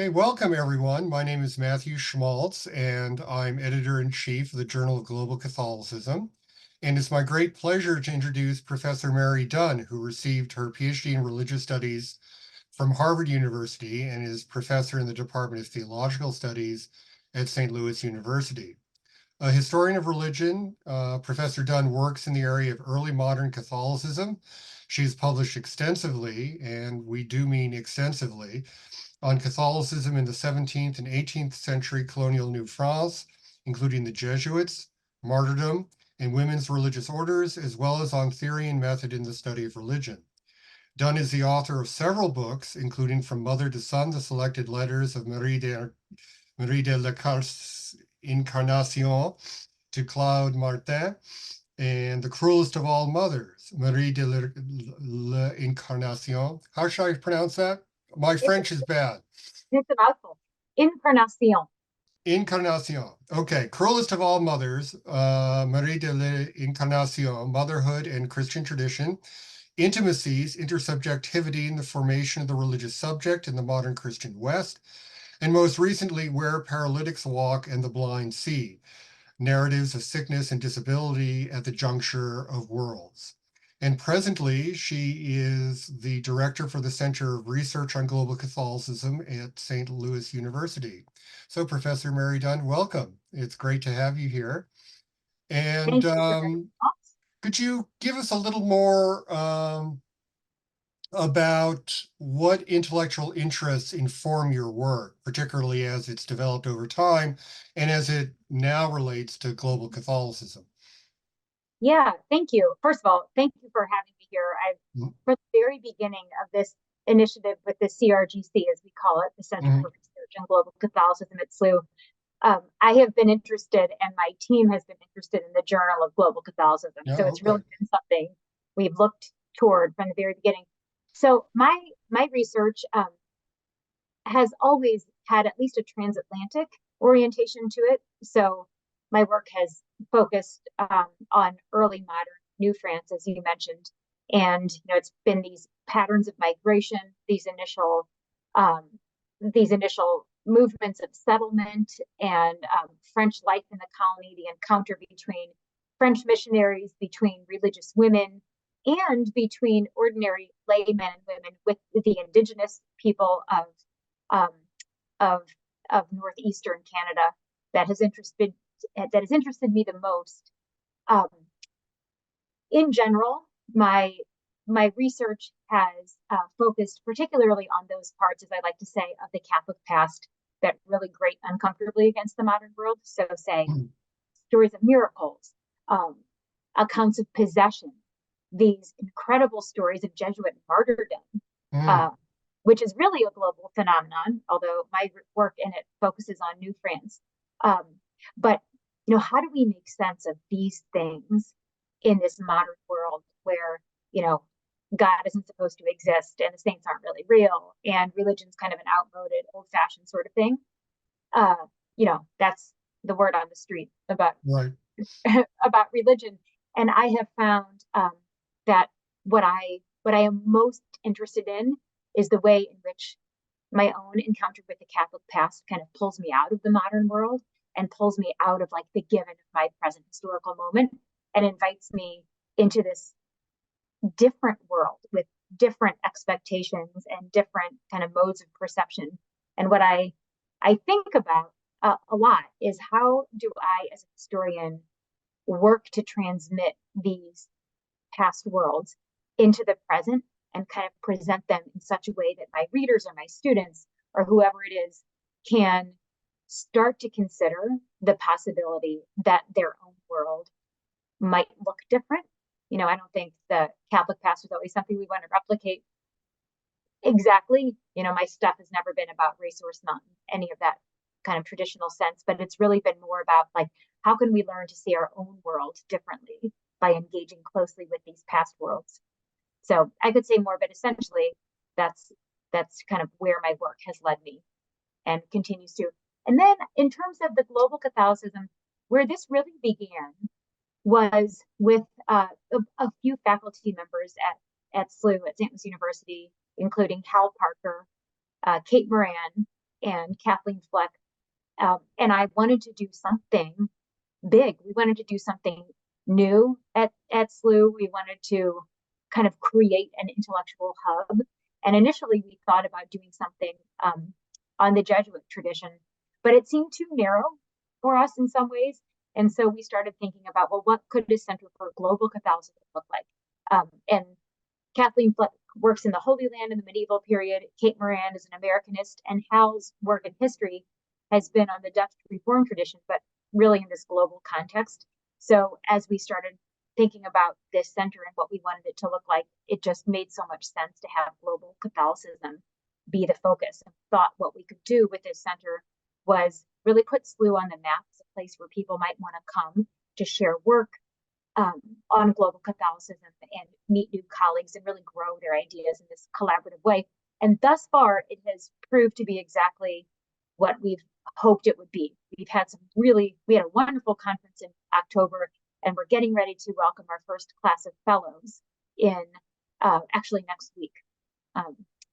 Hey, welcome everyone. My name is Matthew Schmaltz, and I'm editor-in-chief of the Journal of Global Catholicism. And it's my great pleasure to introduce Professor Mary Dunn, who received her PhD in Religious Studies from Harvard University and is professor in the Department of Theological Studies at St. Louis University. A historian of religion, Professor Dunn works in the area of early modern Catholicism. She's published extensively, and we do mean extensively, on Catholicism in the 17th and 18th century colonial New France, including the Jesuits, martyrdom, and women's religious orders, as well as on theory and method in the study of religion. Dunn is the author of several books, including From Mother to Son, the Selected Letters of Marie de l'Incarnation to Claude Martin, and The Cruelest of All Mothers, Marie de l'Incarnation. How should I pronounce that? My French is bad. It's a mouthful. Incarnation. Incarnation. Okay. Cruelest of All Mothers, Marie de l'Incarnation, Motherhood and Christian Tradition, Intimacies, Intersubjectivity in the Formation of the Religious Subject in the Modern Christian West, and most recently, Where Paralytics Walk and the Blind See, Narratives of Sickness and Disability at the Juncture of Worlds. And presently, she is the director for the Center of Research on Global Catholicism at St. Louis University. So, Professor Mary Dunn, welcome. It's great to have you here. And Thank you for having us. could you give us a little more about what intellectual interests inform your work, particularly as it's developed over time and as it now relates to global Catholicism? Yeah, thank you. First of all, thank you for having me here. From the very beginning of this initiative with the CRGC, as we call it, the Center Mm-hmm. for Research on Global Catholicism at SLU, I have been interested, and my team has been interested in the Journal of Global Catholicism. Yeah, So it's okay. really been something we've looked toward from the very beginning. So my research has always had at least a transatlantic orientation to it. So my work has focused on early modern New France, as you mentioned, and it's been these patterns of migration, um, these initial movements of settlement, and French life in the colony, the encounter between French missionaries, between religious women, and between ordinary laymen and women with the indigenous people um, of northeastern Canada that has interested me the most. Um, in general, my research has focused particularly on those parts, as I like to say, of the Catholic past that really grate uncomfortably against the modern world. So, say, stories of miracles, accounts of possession, these incredible stories of Jesuit martyrdom, Mm. uh, which is really a global phenomenon, although my work in it focuses on New France. Um, but how do we make sense of these things in this modern world where God isn't supposed to exist and the saints aren't really real and religion's kind of an outmoded, old-fashioned sort of thing? Uh, that's the word on the street about Right. about religion. And I have found that what I am most interested in is the way in which my own encounter with the Catholic past kind of pulls me out of the modern world and pulls me out of like the given of my present historical moment and invites me into this different world with different expectations and different kind of modes of perception. And what I think about a lot is how do I, as a historian, work to transmit these past worlds into the present and kind of present them in such a way that my readers or my students or whoever it is can start to consider the possibility that their own world might look different. I don't think the Catholic past is always something we want to replicate exactly. My stuff has never been about race or smut, any of that kind of traditional sense, but it's really been more about like, how can we learn to see our own world differently by engaging closely with these past worlds? So I could say more, but essentially that's kind of where my work has led me and continues to. And then in terms of the global Catholicism, where this really began was with a few faculty members at SLU at St. Louis University, including Hal Parker, Kate Moran, and Kathleen Fleck. And I wanted to do something big. We wanted to do something new at SLU. We wanted to kind of create an intellectual hub. And initially, we thought about doing something on the Jesuit tradition, but it seemed too narrow for us in some ways. And so we started thinking about, well, what could a Center for Global Catholicism look like? And Kathleen Fleck works in the Holy Land in the medieval period. Kate Moran is an Americanist, and Hal's work in history has been on the Dutch Reformed tradition, but really in this global context. So as we started thinking about this center and what we wanted it to look like, it just made so much sense to have global Catholicism be the focus. And thought what we could do with this center was really put SLU on the map as a place where people might want to come to share work on global Catholicism and meet new colleagues and really grow their ideas in this collaborative way. And thus far, it has proved to be exactly what we've hoped it would be. We had a wonderful conference in October, and we're getting ready to welcome our first class of fellows in actually next week.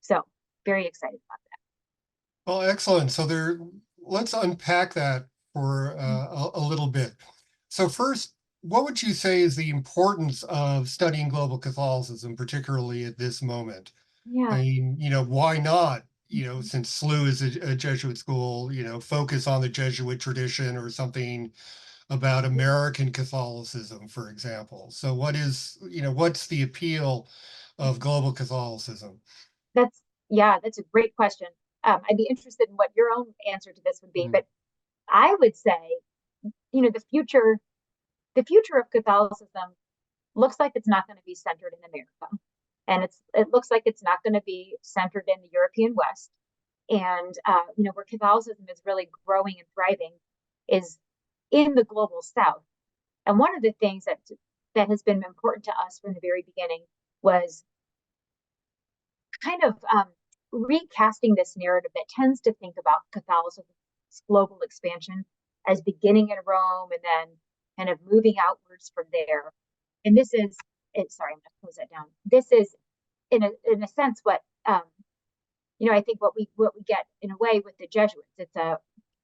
So very excited about that. Well, excellent. So let's unpack that for a little bit. So first, what would you say is the importance of studying global Catholicism, particularly at this moment? Yeah. I mean, why not, since SLU is a Jesuit school, focus on the Jesuit tradition or something about American Catholicism, for example. So what's the appeal of global Catholicism? That's a great question. I'd be interested in what your own answer to this would be, Mm. but I would say, the future of Catholicism looks like it's not going to be centered in America. And it looks like it's not going to be centered in the European West. And, where Catholicism is really growing and thriving is in the global South. And one of the things that has been important to us from the very beginning was kind of recasting this narrative that tends to think about Catholicism's global expansion as beginning in Rome and then kind of moving outwards from there. And this is sorry, I'm going to close that down. This is in a sense what I think what we get in a way with the Jesuits. It's a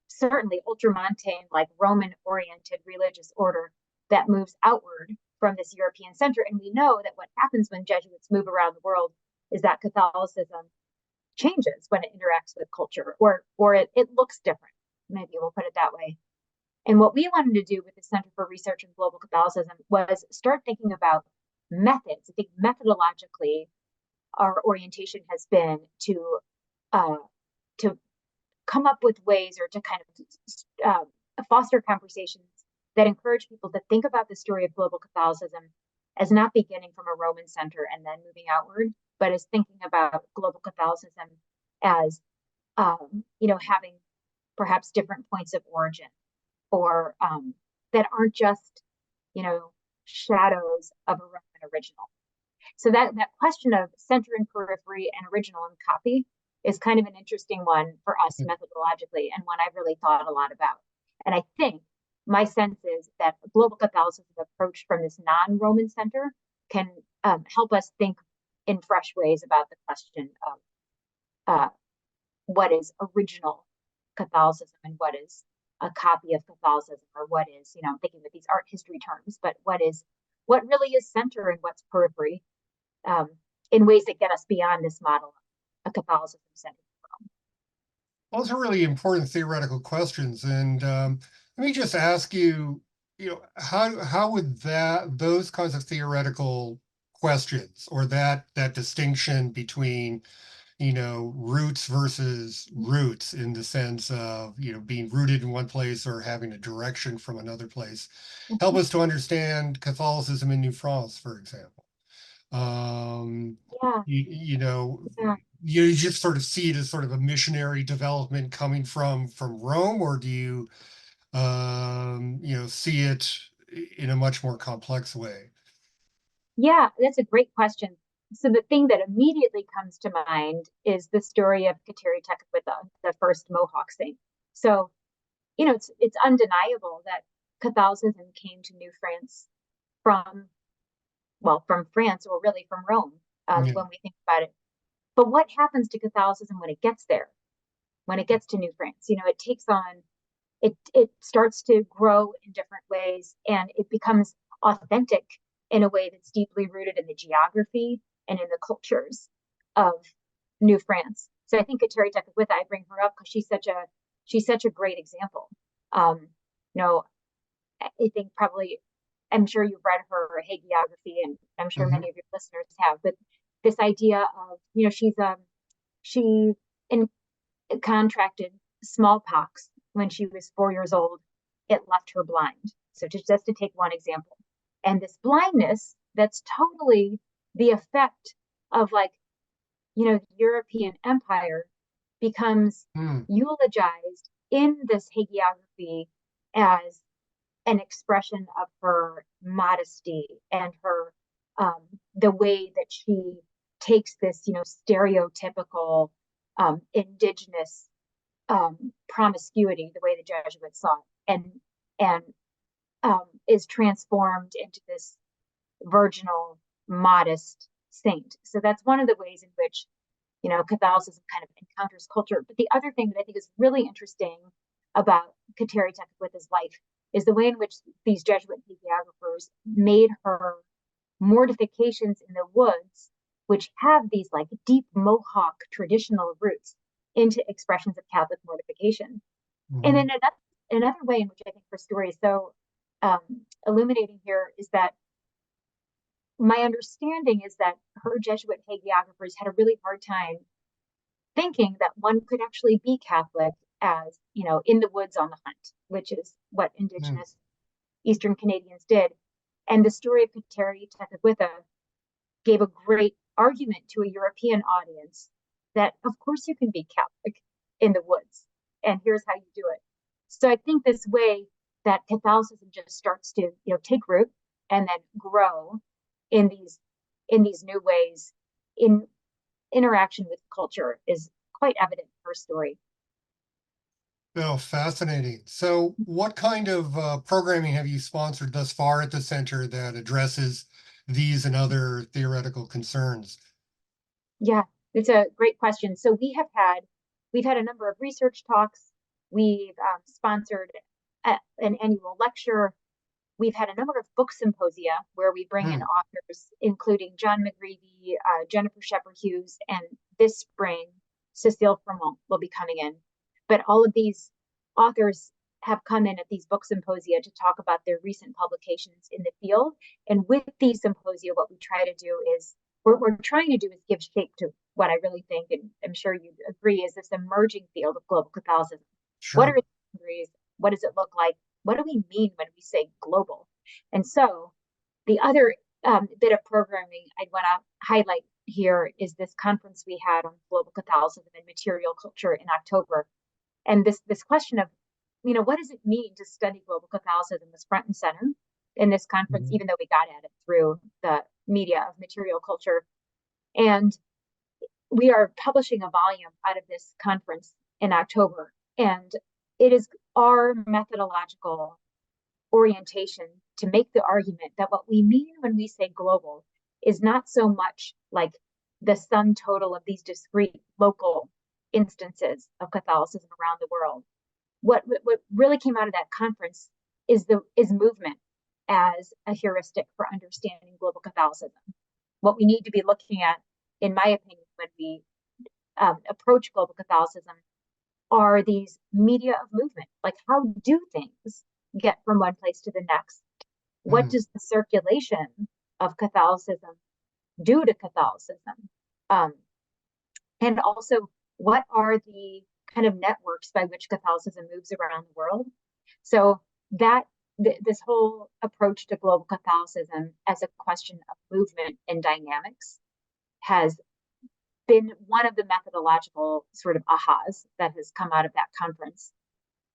certainly ultramontane, like Roman oriented religious order that moves outward from this European center. And we know that what happens when Jesuits move around the world is that Catholicism changes when it interacts with culture, or it looks different. Maybe we'll put it that way. And what we wanted to do with the Center for Research in Global Catholicism was start thinking about methods. I think methodologically, our orientation has been to come up with ways or to kind of foster conversations that encourage people to think about the story of global Catholicism as not beginning from a Roman center and then moving outward, but as thinking about global Catholicism as having perhaps different points of origin, or that aren't just shadows of a Roman original. So that question of center and periphery and original and copy is kind of an interesting one for us methodologically, and one I've really thought a lot about. And I think my sense is that a global Catholicism approach from this non-Roman center can help us think in fresh ways about the question of what is original Catholicism and what is a copy of Catholicism, or what is, I'm thinking with these art history terms, but what really is center and what's periphery, in ways that get us beyond this model of Catholicism centered. Those are really important theoretical questions. And let me just ask you, how would those kinds of theoretical questions, or that distinction between, roots versus roots, in the sense of, being rooted in one place or having a direction from another place, help us to understand Catholicism in New France, for example? Yeah, You know, yeah. you just sort of see it as sort of a missionary development coming from Rome, or do you see it in a much more complex way? Yeah, that's a great question. So the thing that immediately comes to mind is the story of Kateri Tekakwitha, the first Mohawk saint. So, it's undeniable that Catholicism came to New France from from France, or really from Rome, Yeah. when we think about it. But what happens to Catholicism when it gets there? when it gets to New France. It takes on, it starts to grow in different ways, and it becomes authentic in a way that's deeply rooted in the geography and in the cultures of New France. So I think Kateri Tekakwitha, I bring her up because she's such a great example. You know, I think probably, I'm sure you've read her hagiography, and I'm sure Hmm. many of your listeners have. But this idea of, she in, contracted smallpox when she was 4 years old. It left her blind. So just to take one example, and this blindness that's totally the effect of, like, European empire becomes Mm. eulogized in this hagiography as an expression of her modesty and her, the way that she takes this, stereotypical, indigenous, promiscuity, the way the Jesuits saw it, and is transformed into this virginal, modest saint. So that's one of the ways in which, Catholicism kind of encounters culture. But the other thing that I think is really interesting about Kateri Tekakwitha's life is the way in which these Jesuit hagiographies made her mortifications in the woods, which have these like deep Mohawk traditional roots, into expressions of Catholic mortification. And Hmm. then another way in which I think her story is so, um, illuminating here is that my understanding is that her Jesuit hagiographers had a really hard time thinking that one could actually be Catholic as, in the woods on the hunt, which is what Mm. Indigenous Eastern Canadians did. And the story of Kateri Tekakwitha gave a great argument to a European audience that, of course, you can be Catholic in the woods, and here's how you do it. So I think this way that Catholicism just starts to, take root and then grow in these new ways in interaction with culture is quite evident in her story. Oh, fascinating. So, what kind of programming have you sponsored thus far at the center that addresses these and other theoretical concerns? Yeah, it's a great question. So we've had a number of research talks. We've, sponsored an annual lecture. We've had a number of book symposia where we bring in Mm. authors, including John McGreevy, Jennifer Shepherd Hughes, and this spring, Cecile Fremont will be coming in. But all of these authors have come in at these book symposia to talk about their recent publications in the field. And with these symposia, what we try to do is, what we're trying to do is give shape to what I really think, and I'm sure you agree, is this emerging field of global Catholicism. What are Sure. its boundaries? What does it look like? What do we mean when we say global? And so the other, bit of programming I'd want to highlight here is this conference we had on global Catholicism and material culture in October. And this question of, what does it mean to study global Catholicism was front and center in this conference, Mhm. even though we got at it through the media of material culture. And we are publishing a volume out of this conference in October. And it is our methodological orientation to make the argument that what we mean when we say global is not so much like the sum total of these discrete local instances of Catholicism around the world. What really came out of that conference is movement as a heuristic for understanding global Catholicism. What we need to be looking at, in my opinion, when we, approach global Catholicism, are these media of movement. Like, how do things get from one place to the next? What Mm. does the circulation of Catholicism do to Catholicism? Um, and also, what are the kind of networks by which Catholicism moves around the world? So that this whole approach to global Catholicism as a question of movement and dynamics has been one of the methodological sort of ahas that has come out of that conference.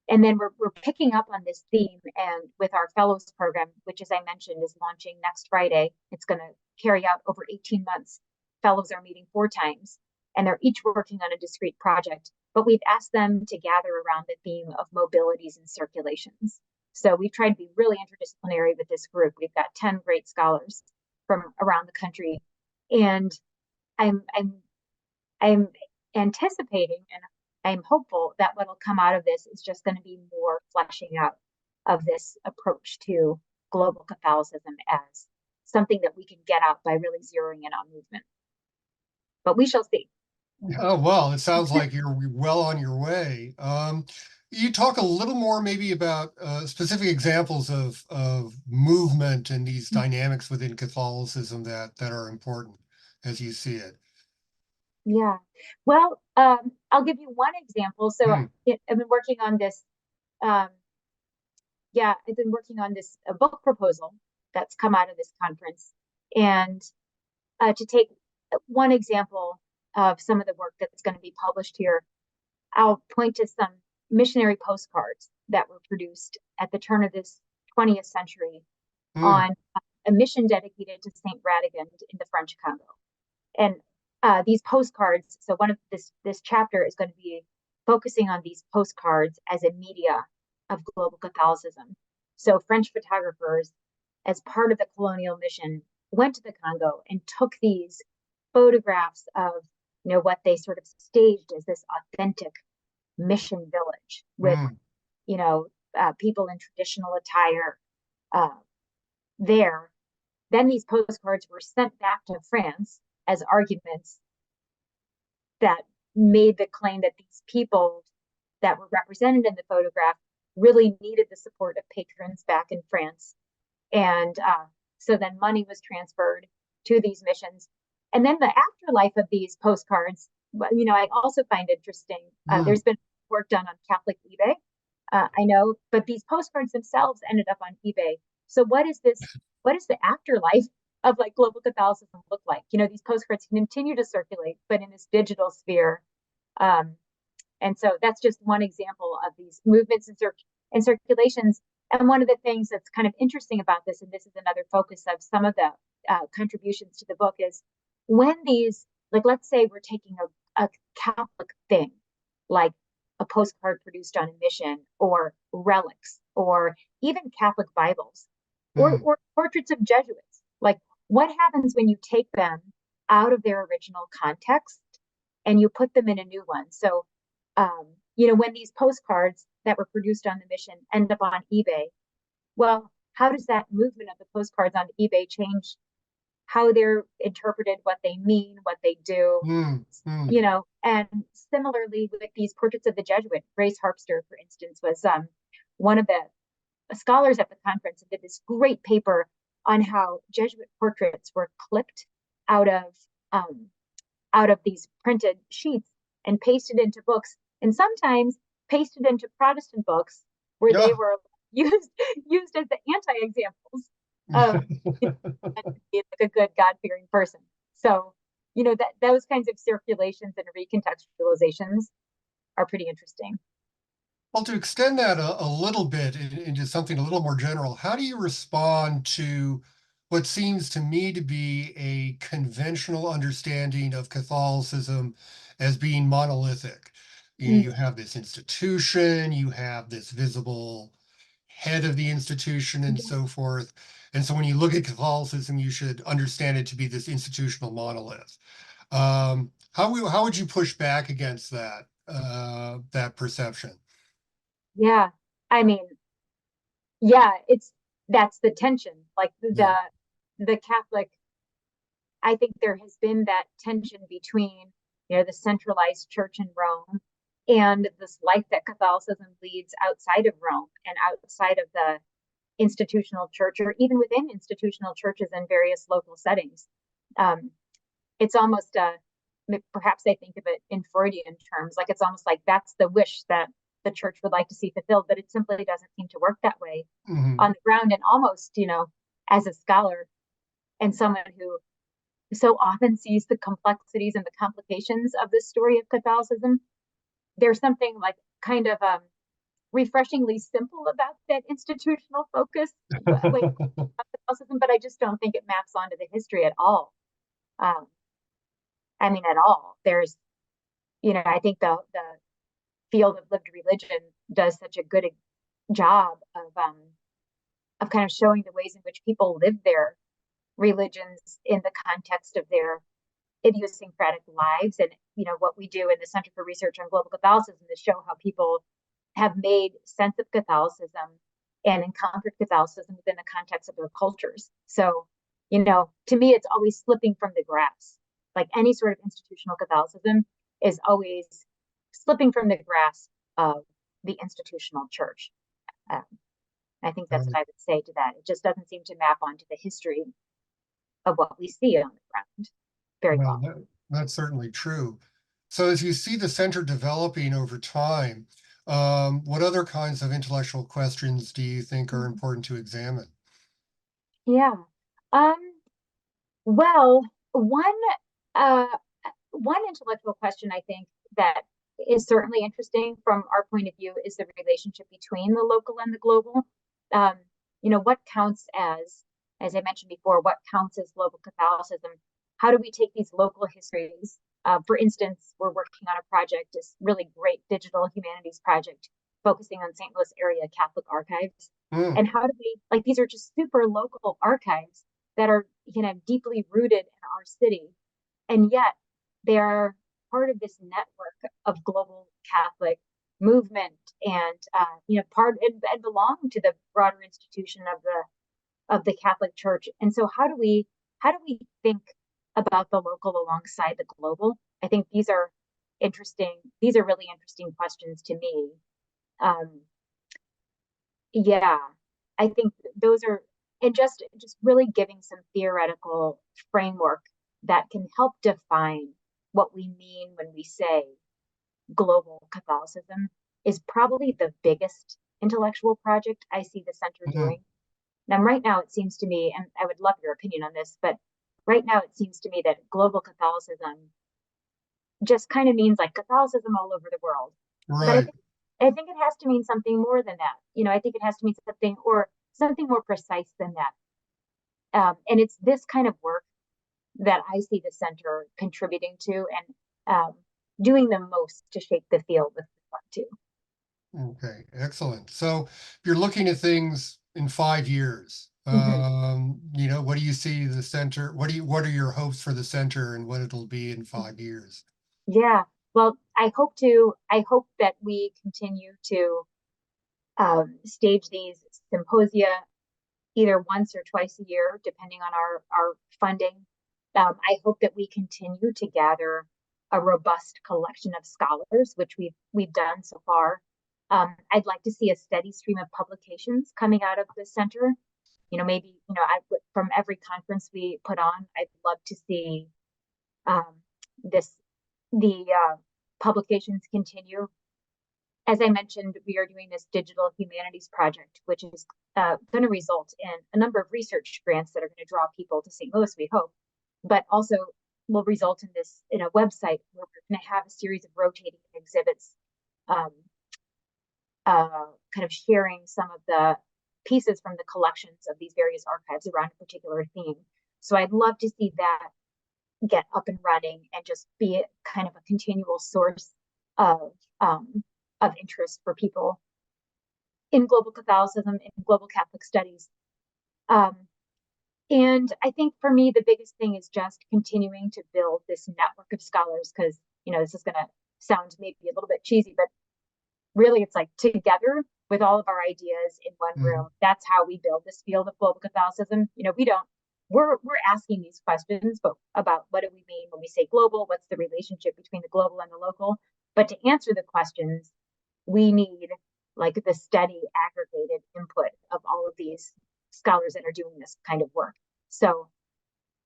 And then we're picking up on this theme, and with our fellows program, which, as I mentioned, is launching next Friday. It's going to carry out over 18 months. Fellows are meeting 4 times, and they're each working on a discrete project, but we've asked them to gather around the theme of mobilities and circulations. So we've tried to be really interdisciplinary with this group. We've got 10 great scholars from around the country, and I'm I'm I'm anticipating, and I'm hopeful that what'll come out of this is just going to be more fleshing out of this approach to global Catholicism as something that we can get out by really zeroing in on movement. But we shall see. Oh, well, it sounds like you're well on your way. You talk a little more maybe about specific examples of movement and these dynamics within Catholicism that are important as you see it. Yeah. Well, I'll give you one example. So Hmm. I've been working on this. Um, yeah, I've been working on this a book proposal that's come out of this conference, and to take one example of some of the work that's going to be published here, I'll point to some missionary postcards that were produced at the turn of this 20th century Hmm. on a mission dedicated to Saint Radegund in the French Congo. And these postcards, so one of this chapter is going to be focusing on these postcards as a media of global Catholicism. So French photographers, as part of the colonial mission, went to the Congo and took these photographs of what they sort of staged as this authentic mission village with Hmm. people in traditional attire uh, there. Then these postcards were sent back to France as arguments that made the claim that these people that were represented in the photograph really needed the support of patrons back in France. And so then money was transferred to these missions. And then the afterlife of these postcards, I also find interesting. Hmm. There's been work done on Catholic eBay, I know, but these postcards themselves ended up on eBay. So what is this? What is the afterlife of like global Catholicism look like? These postcards continue to circulate, but in this digital sphere. Um, and so that's just one example of these movements and circulations. And one of the things that's kind of interesting about this, and this is another focus of some of the contributions to the book, is when these, like, let's say we're taking a Catholic thing, like a postcard produced on a mission, or relics, or even Catholic Bibles, Hmm. or portraits of Jesuits. Like, what happens when you take them out of their original context and you put them in a new one? So um, when these postcards that were produced on the mission end up on eBay, well, how does that movement of the postcards on eBay change how they're interpreted, what they mean, what they do? Hmm. Hmm. And similarly with these portraits of the Jesuit, Grace Harpster, for instance, was one of the scholars at the conference and did this great paper on how Jesuit portraits were clipped out of um, out of these printed sheets and pasted into books, and sometimes pasted into Protestant books where they Yeah. were used used as the anti-examples of being like a good God-fearing person. So, that those kinds of circulations and recontextualizations are pretty interesting. Well, to extend that a little bit into something a little more general, how do you respond to what seems to me to be a conventional understanding of Catholicism as being monolithic? You have this institution, you have this visible head of the institution, and so forth. And so when you look at Catholicism, you should understand it to be this institutional monolith. How would you push back against that perception? Yeah, I mean, yeah, that's the tension. Like Yeah. the Catholic, I think there has been that tension between, the centralized church in Rome and this life that Catholicism leads outside of Rome and outside of the institutional church, or even within institutional churches in various local settings. Um, it's almost perhaps I think of it in Freudian terms, like it's almost like that's the wish that the church would like to see fulfilled, but it simply doesn't seem to work that way Hmm. on the ground. And almost, as a scholar and someone who so often sees the complexities and the complications of the story of Catholicism, there's something like kind of refreshingly simple about that institutional focus when Catholicism, but I just don't think it maps onto the history at all. Um, I mean, at all. There's, I think the field of lived religion does such a good job of kind of showing the ways in which people live their religions in the context of their idiosyncratic lives. And what we do in the Center for Research on Global Catholicism is show how people have made sense of Catholicism and encountered Catholicism within the context of their cultures. So, to me, it's always slipping from the grasp. Like any sort of institutional Catholicism is always slipping from the grasp of the institutional church. Um, I think that's what I would say to that. It just doesn't seem to map onto the history of what we see on the ground very Well, well. that's certainly true. So as you see the center developing over time, what other kinds of intellectual questions do you think are important to examine? Yeah. Um, well, uh, one intellectual question I think that is certainly interesting from our point of view is the relationship between the local and the global. Um, what counts as I mentioned before, what counts as global Catholicism? How do we take these local histories? For instance, we're working on a project, this really great digital humanities project focusing on St. Louis area Catholic archives. Hmm, And how do we, like, these are just super local archives that are, deeply rooted in our city. And yet they're part of this network of global Catholic movement and part and belong to the broader institution of the Catholic Church. And so how do we think about the local alongside the global? I think these are interesting. These are really interesting questions to me. Um, yeah, I think those are, and just really giving some theoretical framework that can help define what we mean when we say global Catholicism is probably the biggest intellectual project I see the center hmm, doing. Now, right now, it seems to me, and I would love your opinion on this, but right now it seems to me that global Catholicism just kind of means like Catholicism all over the world. But I right. think I think it has to mean something more than that. I think it has to mean something or something more precise than that. And it's this kind of work that I see the center contributing to and doing the most to shape the field with regard to. Okay, excellent. So if you're looking at things in 5 years, Mhm. what do you see the center? What are your hopes for the center and what it'll be in 5 years? Yeah. Well, I hope that we continue to stage these symposia either once or twice a year, depending on our funding. I hope that we continue to gather a robust collection of scholars, which we've done so far. I'd like to see a steady stream of publications coming out of the center. Maybe from every conference we put on, I'd love to see um, this the publications continue. As I mentioned, we are doing this digital humanities project, which is going to result in a number of research grants that are going to draw people to St. Louis, we hope, but also will result in a website where we're going to have a series of rotating exhibits, um, kind of sharing some of the pieces from the collections of these various archives around a particular theme. So I'd love to see that get up and running and just be kind of a continual source of um, of interest for people in global Catholicism and global Catholic studies. Um, and I think for me, the biggest thing is just continuing to build this network of scholars because, this is going to sound maybe a little bit cheesy, but really it's like together with all of our ideas in one Mhm. room. That's how we build this field of global Catholicism. We don't, we're asking these questions, but about what do we mean when we say global? What's the relationship between the global and the local? But to answer the questions, we need like the steady aggregated input of all of these scholars that are doing this kind of work. So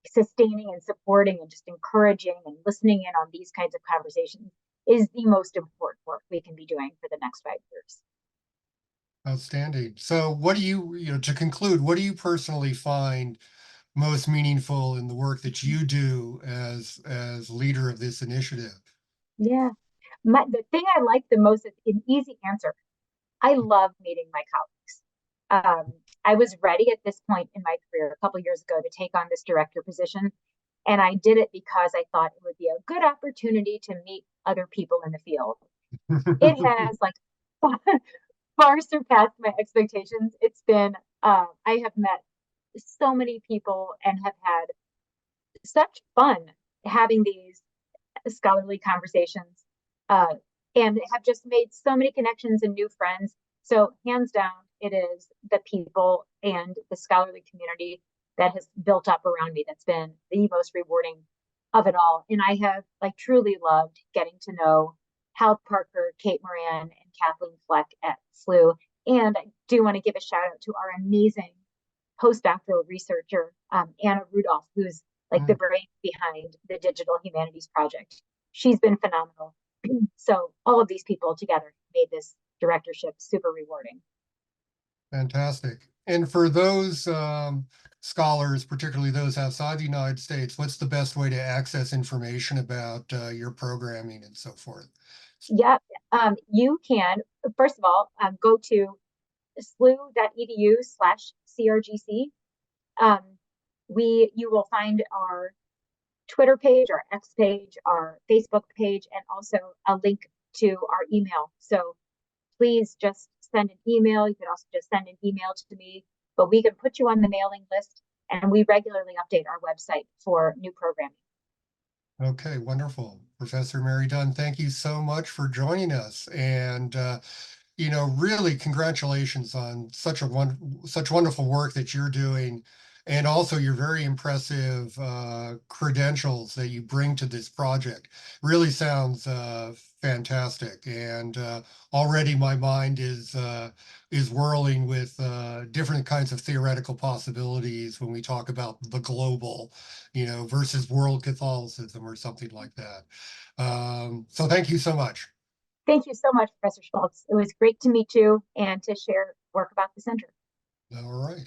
sustaining and supporting and just encouraging and listening in on these kinds of conversations is the most important work we can be doing for the next 5 years. Outstanding. So what do to conclude, what do you personally find most meaningful in the work that you do as leader of this initiative? Yeah. The thing I like the most is an easy answer. I love meeting my colleagues. I was ready at this point in my career a couple years ago to take on this director position. And I did it because I thought it would be a good opportunity to meet other people in the field. It has like far surpassed my expectations. I have met so many people and have had such fun having these scholarly conversations, uh, and have just made so many connections and new friends. So hands down, it is the people and the scholarly community that has built up around me that's been the most rewarding of it all. And I have like truly loved getting to know Hal Parker, Kate Moran, and Kathleen Fleck at SLU. And I do want to give a shout out to our amazing postdoctoral researcher, Anna Rudolph, who's like the Mm, brain behind the Digital Humanities Project. She's been phenomenal. So all of these people together made this directorship super rewarding. fantastic. And for those scholars, particularly those outside the United States, what's the best way to access information about your programming and so forth? Yep. You can, first of all, go to slu.edu/CRGC. Um, you will find our Twitter page, our X page, our Facebook page, and also a link to our email. So please just send an email. You can also just send an email to me, but we can put you on the mailing list, and we regularly update our website for new programming. Okay, wonderful. Professor Mary Dunn, thank you so much for joining us. And really congratulations on such wonderful work that you're doing, and also your very impressive credentials that you bring to this project. Really sounds fantastic, and already my mind is whirling with different kinds of theoretical possibilities when we talk about the global, versus world Catholicism or something like that. So thank you so much. Thank you so much, Professor Schmaltz. It was great to meet you and to share work about the center. All right.